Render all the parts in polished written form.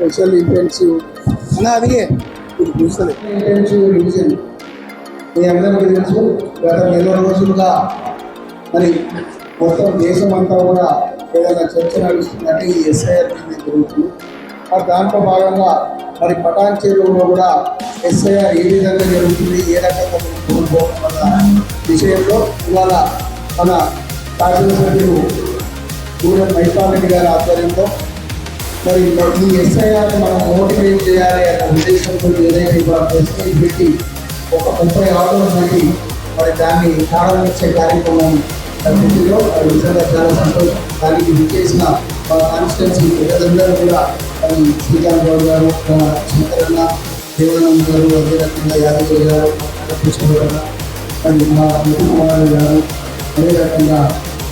Special intensive అదే ఇది చూస్తుంది ఇంటెన్సివ్ రివిజన్ మీ అందరికీ తెలుసు. గత నెల రోజులుగా మరి మొత్తం దేశం అంతా కూడా ఏదైనా చర్చ నడుస్తుందంటే ఈ ఎస్ఐఆర్ మీద జరుగుతుంది. మరి దాంట్లో భాగంగా మరి పటాన్ చెరువులో కూడా ఎస్ఐఆర్ ఏ విధంగా జరుగుతుంది, ఏ రకంగా కోల్పోతున్న విషయంలో ఇవాళ మన శాసనసభ్యులు దూరం మైపాల్ గారి ఆధ్వర్యంలో మరి ఈ ఎస్ఐఆర్ని మనం మోటివేట్ చేయాలి అనే ఉద్దేశంతో ఏదైతే ఇవాళ ప్రెస్ మీట్ పెట్టి ఒక 30 ఆటోలు పెట్టి మరి దాన్ని ప్రారంభించే కార్యక్రమం స్థితిలో నిజంగా చాలా సంతోషం. దానికి విచ్చేసిన మా కాన్స్టిట్యున్సీ ప్రజలందరూ కూడా మరి శ్రీకాంత్ గౌడ్ గారు, శంకరన్న, దేవానంద్ గారు, అదే రకంగా యాదగిరి గారు, కృష్ణ మరి మా కుమార్ గారు, అదే రకంగా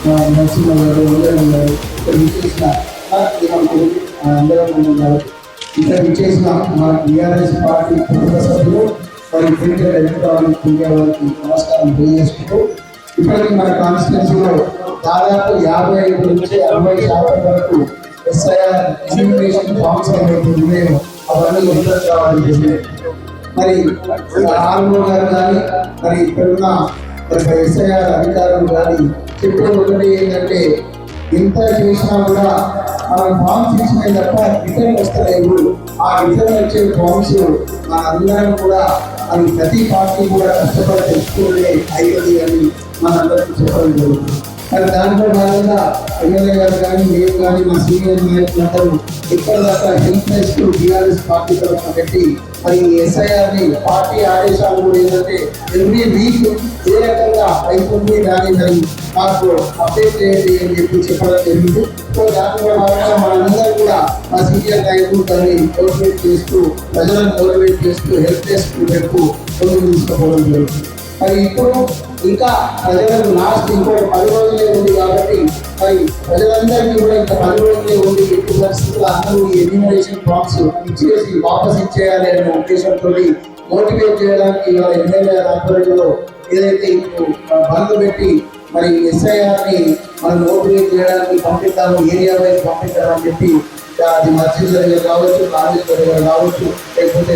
మా నరసింహ గారు అందరూ ఉన్నారు. ఇక్కడ విచ్చేసిన అందరం ఉన్నారు. ఇక్కడ విచ్చేసిన మా టీఆర్ఎస్ పార్టీ కుటుంబ సభ్యులు మరి ప్రింటర్ ఎలక్ట్రానిక్ మీడియా వారికి నమస్కారం తెలియజేసుకుంటూ ఇప్పటికీ మన కాన్స్టిట్యున్సీలో దాదాపు 55 నుంచి 60% వరకు ఎస్ఐఆర్ ఎన్యూమరేషన్ ఫామ్స్ ఏవైతే ఉన్నాయో అవన్నీ ఎంటర్ కావాలని చెప్పారు. మరి ఆర్ఓ గారు కానీ మరి ఇక్కడున్న ఎస్ఐఆర్ అధికారులు కానీ చెప్పేది ఒకటి ఏంటంటే ఎంత చేసినా కూడా మనం ఫామ్స్ ఇచ్చినాయి తప్ప రిటర్న్ వస్తలేవు. ఆ రిటర్న్ వచ్చే ఫామ్స్ మన అందరం కూడా అది ప్రతి పార్టీ కూడా కష్టపడి తెచ్చుకుంటే అవుతుంది అని మనందరికీ చెప్పడం జరుగుతుంది. మరి దాంట్లో భాగంగా ఎమ్మెల్యే గారు కానీ మేము కానీ మా సీనియర్ నాయకులందరూ ఇక్కడ దాకా హెల్ప్ డెస్క్ టీఆర్ఎస్ పార్టీ తరఫున పెట్టి మరి ఎస్ఐఆర్ని పార్టీ ఆదేశాలు కూడా ఏంటంటే ఎవ్రీ వీక్ ఏ రకంగా అయిపోతుంది దాన్ని మరి మాకు అప్డేట్ చేయండి అని చెప్పడం జరిగింది. సో దాంట్లో భాగంగా మనందరూ కూడా మా సీనియర్ నాయకులు దాన్ని మోటివేట్ చేస్తూ ప్రజలను మోటివేట్ చేస్తూ హెల్ప్ డెస్క్ పెడుతూ ముందుకు తీసుకోవడం జరుగుతుంది. మరి ఇప్పుడు ఇంకా ప్రజలకు లాస్ట్ ఇంకో 10 రోజులే ఉంది కాబట్టి మరి ప్రజలందరికీ కూడా ఇంకా 10 రోజులే ఉంది. ఎట్టి పరిస్థితుల్లో అందరూ ఈ ఎన్యూమరేషన్ ఫామ్స్ ఇచ్చేసి వాపస్ ఇచ్చేయాలి అనే ఉద్దేశంతో మోటివేట్ చేయడానికి ఇవాళ ఎమ్మెల్యే ఆధ్వర్యంలో ఏదైతే ఇప్పుడు బంద్ పెట్టి మరి ఎస్ఐఆర్ని మనం మోటివేట్ చేయడానికి పంపిద్దాము, ఏరియా వైజ్ పంపిద్దామని చెప్పి అది మస్జిద్ దగ్గర కావచ్చు, కాలేజ్ దగ్గర కావచ్చు, లేకపోతే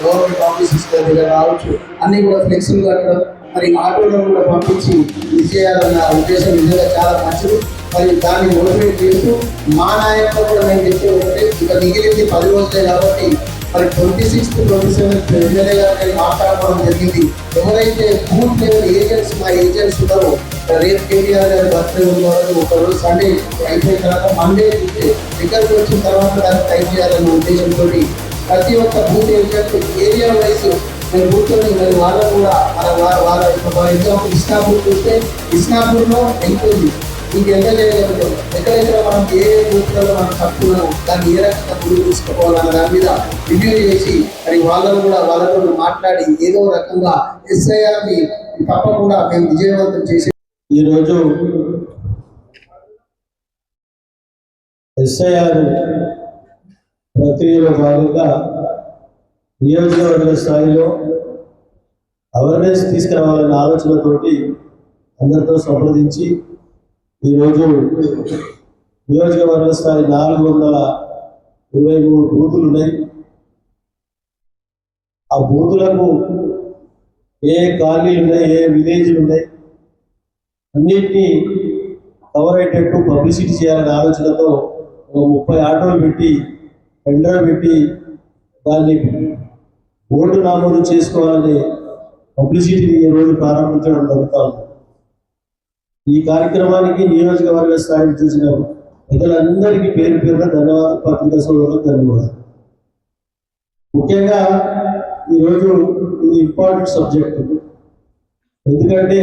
గవర్నమెంట్ ఆఫీసెస్ దగ్గర కావచ్చు, అన్నీ కూడా ఫ్లెక్సిబుల్ కట్టడం మరి ఆటోలో కూడా పంపించి విజయాలన్న ఉద్దేశం నిజంగా చాలా మంచిది. మరి దాన్ని మోటివేట్ చేస్తూ మా నాయకులు కూడా నేను చెప్పే ఉంటే ఇక మిగిలింది 10 రోజులే కాబట్టి మరి 26th 27th ఎమ్మెల్యే గారు మాట్లాడుకోవడం జరిగింది. ఎవరైతే బూత్ లెవెల్ ఏజెంట్స్ మా ఏజెంట్స్ ఉన్నారో రేపు కేటీఆర్ గారి బర్త్డే ఉన్నవారు ఒకరోజు సండే అయిపోయిన తర్వాత మండే ఇక్కడికి వచ్చిన తర్వాత దాన్ని టైప్ చేయాలన్న ఉద్దేశంతో ప్రతి ఒక్క బూత్ ఏజెంట్ ఏరియా వైజ్ మేము కూర్చొని మరి వాళ్ళకు కూడా వాళ్ళ ఎగ్జాంపుల్ ఇస్నాపూర్ చూస్తే ఇస్నాపూర్లో వెళ్తుంది ఇంక ఎంత చేయగలుగుతాం, ఎక్కడెక్కడ మనం ఏ బూత్లలో మనం తప్పున్నాం, దాన్ని ఏ రకంగా ముందుకు తీసుకోవాలన్న దాని మీద రివ్యూ చేసి మరి వాళ్ళను కూడా వాళ్ళతో మాట్లాడి ఏదో రకంగా ఎస్ఐఆర్ని తప్పకుండా మేము విజయవంతం చేసి ఈరోజు ఎస్ఐఆర్ ప్రక్రియలో భాగంగా నియోజకవర్గ స్థాయిలో అవేర్నెస్ తీసుకురావాలనే ఆలోచనతోటి అందరితో సంప్రదించి ఈరోజు నియోజకవర్గ స్థాయి 423 బూతులు ఉన్నాయి. ఆ బూతులకు ఏ కాలనీలు ఉన్నాయి, ఏ విలేజ్లు ఉన్నాయి, అన్నింటినీ కవర్ అయ్యేటట్టు పబ్లిసిటీ చేయాలనే ఆలోచనతో 30 ఆటోలు పెట్టి టెండర్ పెట్టి దాన్ని బోర్డు నామోదు చేసుకోవాలని పబ్లిసిటీని ఈరోజు ప్రారంభించడం జరుగుతుంది. ఈ కార్యక్రమానికి నియోజకవర్గ స్థాయిని చూసిన ప్రజలందరికీ పేరు పేరున ధన్యవాదాలు, పత్రికా సోదరులకు ధన్యవాదాలు. ముఖ్యంగా ఈరోజు ఇది ఇంపార్టెంట్ సబ్జెక్టు. ఎందుకంటే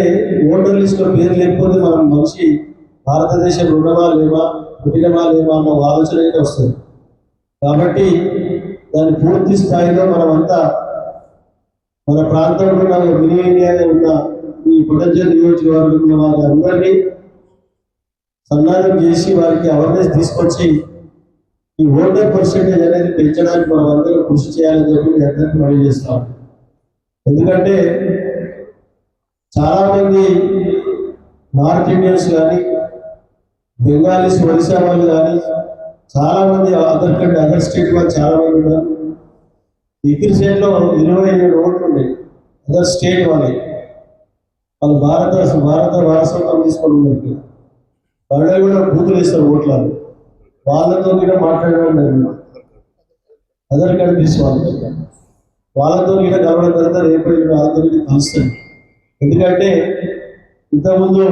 ఓటర్ లిస్టులో పేరు లేకపోతే మనం మనిషి భారతదేశం రుణమా లేమా, పుట్టినమా లేమా అన్న ఆలోచన అయితే వస్తుంది. కాబట్టి దాని పూర్తి స్థాయిలో మనమంతా మన ప్రాంతంలో ఉన్న మినీ ఇండియాలో ఉన్న ఈ పొటెన్షియల్ నియోజకవర్గంలో వారి అందరినీ సన్నాహం చేసి వారికి అవేర్నెస్ తీసుకొచ్చి ఈ ఓటర్ పర్సెంటేజ్ అనేది పెంచడానికి మనం అందరం కృషి చేయాలని చెప్పి మీ అందరికీ మనం చేస్తాం. ఎందుకంటే చాలామంది నార్త్ ఇండియన్స్ కానీ, బెంగాలీస్, ఒడిశా వాళ్ళు కానీ చాలా మంది అదర్ స్టేట్ వాళ్ళు చాలా మంది ఉన్నారు. ఇద్దరు స్టేట్లో 27 ఓట్లు ఉన్నాయి అదర్ స్టేట్ వాళ్ళు భారత వారసత్వం తీసుకొని ఉన్నారు. వాళ్ళు కూడా బూతులు ఇస్తారు ఓట్లను, వాళ్ళతో కూడా మాట్లాడడం అదర్ కంట్రీస్ వాళ్ళతో కూడా కలవడం తర్వాత రేపు వాళ్ళతో కలుస్తుంది. ఎందుకంటే ఇంతకుముందు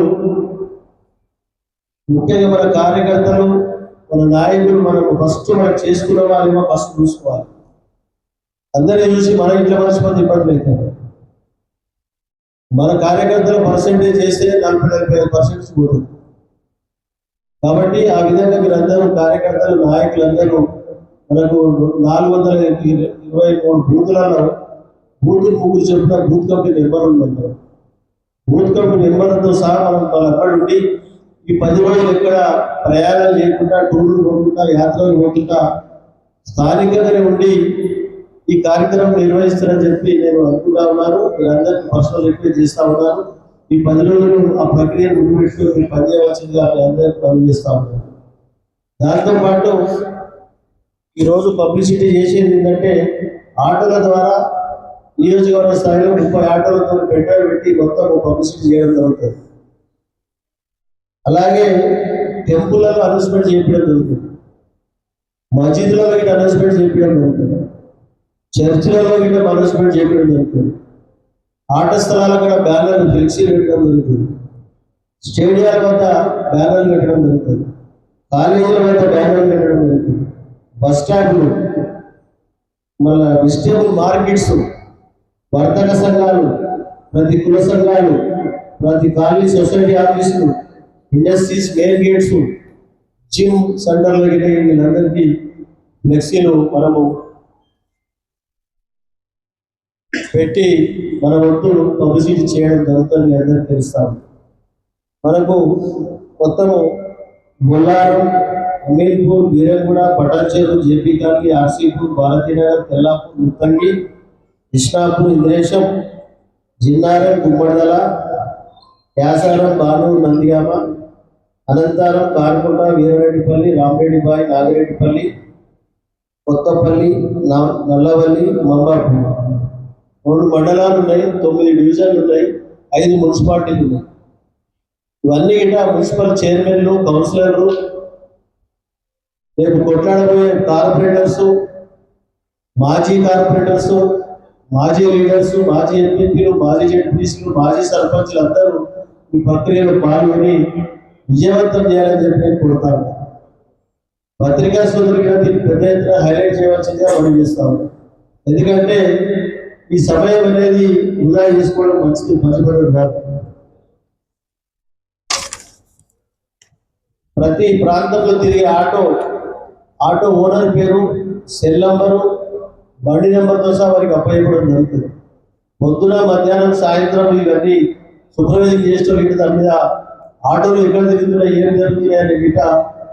ముఖ్యంగా మన కార్యకర్తలు మన నాయకులు మనకు మనం చేసుకున్న వాళ్ళేమో ఫస్ట్ చూసుకోవాలి. అందరినీ చూసి మన ఇంట్లో మనిషి ఇబ్బందులు అవుతారు. మన కార్యకర్తల పర్సెంటేజ్ చేస్తే 40-45% పోతుంది. కాబట్టి ఆ విధంగా మీరందరూ కార్యకర్తలు నాయకులందరూ మనకు 423 బూతులలో బూతులు ముగ్గురు చెప్పిన బూత్ కమిటీ నిర్మాణం ఉంది. బూత్ కమిటీ నిర్మాణంతో సహా మనం అక్కడ ఉండి ఈ 10 రోజులు ఎక్కడ ప్రయాణాలు చేయకుండా, టూర్లు పోకుండా, యాత్రలు పోకుండా స్థానికంగానే ఉండి ఈ కార్యక్రమం నిర్వహిస్తారని చెప్పి నేను అనుకుంటా ఉన్నాను. మీరందరికీ పర్సనల్ రిక్వెస్ట్ చేస్తా ఉన్నాను. ఈ 10 రోజులు ఆ ప్రక్రియను ముందు పెట్టుకుని మీరు పనిచేయవలసిందిగా మీ అందరికీ పనిచేస్తా ఉన్నాను. దాంతోపాటు ఈరోజు పబ్లిసిటీ చేసేది ఏంటంటే ఆటోల ద్వారా నియోజకవర్గ స్థాయిలో 30 ఆటోలతో పెట్టి మొత్తం పబ్లిసిటీ చేయడం జరుగుతుంది. అలాగే టెంపుల్లలో అనౌన్స్మెంట్ చేయడం జరుగుతుంది, మసీదులలో గిట్ట అనౌన్స్మెంట్ చేయడం జరుగుతుంది, చర్చిలలో గిట్ట అనౌన్స్మెంట్ చేయడం జరుగుతుంది, ఆట స్థలాల కూడా బ్యానర్లు ఫ్లెక్సీలు పెట్టడం జరుగుతుంది, స్టేడియాల వద్ద బ్యానర్లు పెట్టడం జరుగుతుంది, కాలేజీల వద్ద బ్యానర్లు పెట్టడం జరుగుతుంది, బస్ స్టాండ్లు, మళ్ళీ వెజిటేబుల్ మార్కెట్స్, వర్తక సంఘాలు, ప్రతి కుల సంఘాలు, ప్రతి కాలనీ సొసైటీ ఆఫీసులు, ఇండస్ట్రీస్ మెయిన్ గేట్స్, జిమ్ సెంటర్లు వీళ్ళందరికీ ఫ్లెక్సీలు మనము పెట్టి మన వంతు పబ్లిసిటీ చేయడం జరుగుతుంది. అందరికీ తెలుస్తాము. మనకు మొత్తము బొల్లారం, అమీర్పూర్, వీరంగూడ, పటాన్చేరు, జేపీ కాలనీ, ఆర్సీపూర్, భారతీనగర్, తెల్లాపూర్, ముత్తంగి, కృష్ణాపూర్, ఇంద్రేశం, జిన్నారం, గుమ్మడదల, యాసారం, బానూరు, నందిగామ, అనంతారం, కారకొండ, వీరరెడ్డిపల్లి, రామరెడ్డిబాయి, నాగిరెడ్డిపల్లి, కొత్తపల్లి, నల్లవల్లి, మంబాపూర్ 3 మండలాలు ఉన్నాయి, 9 డివిజన్లు ఉన్నాయి, 5 మున్సిపాలిటీలు ఉన్నాయి. ఇవన్నీ కూడా మున్సిపల్ చైర్మన్లు, కౌన్సిలర్లు, రేపు కొట్లాడబోయే కార్పొరేటర్స్, మాజీ కార్పొరేటర్స్, మాజీ లీడర్స్, మాజీ ఎంపీపీలు, మాజీ జెడ్పీసీలు, మాజీ సర్పంచ్లు అందరూ ఈ ప్రక్రియలో పాల్గొని విజయవంతం చేయాలని చెప్పి నేను కోరుతాను. పత్రికా సోదరులుగా దీన్ని పెద్ద ఎత్తున హైలైట్ చేయవలసిందిగా మనం చేస్తా ఉన్నాం. ఎందుకంటే ఈ సమయం అనేది వృధా చేసుకోవడం మంచిపడదు కాదు. ప్రతి ప్రాంతంలో తిరిగే ఆటో ఓనర్ పేరు, సెల్ నంబరు, బండి నెంబర్తో సహా వారికి అప్పయ్యడం జరుగుతుంది. పొద్దున, మధ్యాహ్నం, సాయంత్రం ఇవన్నీ సూపర్వైజింగ్ చేస్తూ దాని మీద ఆటోలు ఎక్కడ తిరుగుతున్నాయి, ఏం జరుగుతున్నాయి అనే గిట్ట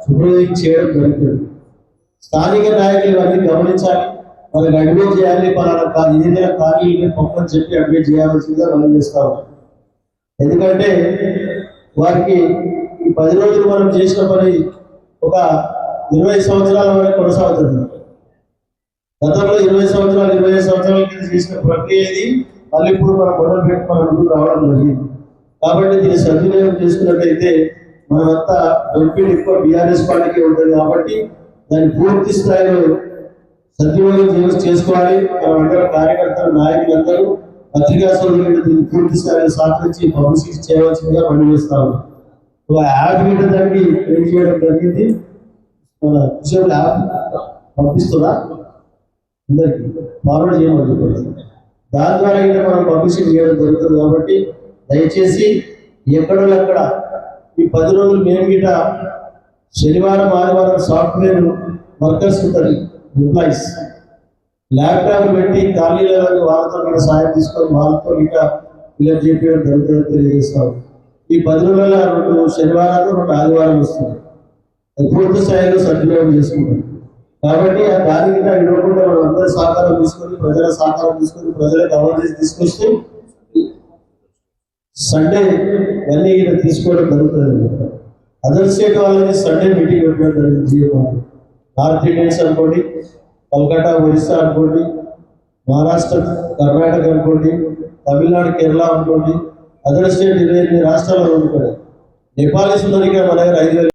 సూపర్వైజింగ్ చేయడం జరుగుతుంది. స్థానిక నాయకులు ఇవన్నీ గమనించాలి, వాళ్ళకి అడ్వైజ్ చేయాలి. పలానా ఏదైనా ఖాళీలు పంపని చెప్పి అడ్వైజ్ చేయాల్సిందిగా మనం చేస్తా ఉన్నాం. ఎందుకంటే వారికి ఈ 10 రోజులు మనం చేసిన పని ఒక 20 సంవత్సరాల వరకు కొనసాగుతుంది. గతంలో 20 సంవత్సరాలు 25 సంవత్సరాల కింద చేసిన ప్రక్రియ ఇది మళ్ళీ ఇప్పుడు మనం మొదలు పెట్టి మన ముందుకు రావడం జరిగింది. కాబట్టి దీన్ని సద్వినియోగం చేసుకున్నట్లయితే మనమంతా బెనిఫిట్ ఎక్కువ బీఆర్ఎస్ పార్టీకి ఉంటుంది. కాబట్టి దాన్ని పూర్తి స్థాయిలో సద్వినియోగం చేసుకోవాలి. మనమందరం కార్యకర్తలు, నాయకులందరూ, పత్రికా సోదరులు దీన్ని పూర్తి స్థాయిలో సహకరించి పబ్లిసిటీ చేయవలసిందిగా పనిచేస్తాము. యాప్ గిట్ట దానికి క్రియేట్ చేయడం జరిగింది. మన విషయం యాప్ పంపిస్తున్నా అందరికి ఫార్వర్డ్ చేయమని చెప్పండి. దాని ద్వారా అయితే మనం పబ్లిసిటీ చేయడం జరుగుతుంది. కాబట్టి దయచేసి ఎక్కడో అక్కడ ఈ 10 రోజులు మేము గిట్ట శనివారం, ఆదివారం సాఫ్ట్వేర్ వర్కర్స్ ఉంటారు, ఎంప్లాయీస్, ల్యాప్టాప్ పెట్టి ఖాళీలలో వాళ్ళతో కూడా సాయం తీసుకొని వాళ్ళతో గిట్ట ఇలా చెప్పడం జరుగుతుందని తెలియజేస్తాం. ఈ 10 రోజుల 2 శనివారాలు 2 ఆదివారం వస్తుంది. పూర్తి స్థాయిలో సద్వినియోగం చేసుకుంటాం. కాబట్టి ఆ దానికి ఇవ్వకుండా మనం అందరూ సహకారం తీసుకొని, ప్రజల సహకారం తీసుకొని, ప్రజలకు అవేర్నెస్ తీసుకొస్తూ సండే ఇవన్నీ తీసుకోవడం జరుగుతుంది. అదర్ స్టేట్ వాళ్ళని సండే మీటింగ్ పెట్టడం జరిగింది. నార్త్ ఇండియన్స్ అనుకోండి, కల్కట్టా ఒరిస్సా అనుకోండి, మహారాష్ట్ర కర్ణాటక అనుకోండి, తమిళనాడు కేరళ అనుకోండి, అదర్ స్టేట్ 28 రాష్ట్రాలలో అనుకోండి. నేపాలీస్ ఉన్నది మన దగ్గర 5,000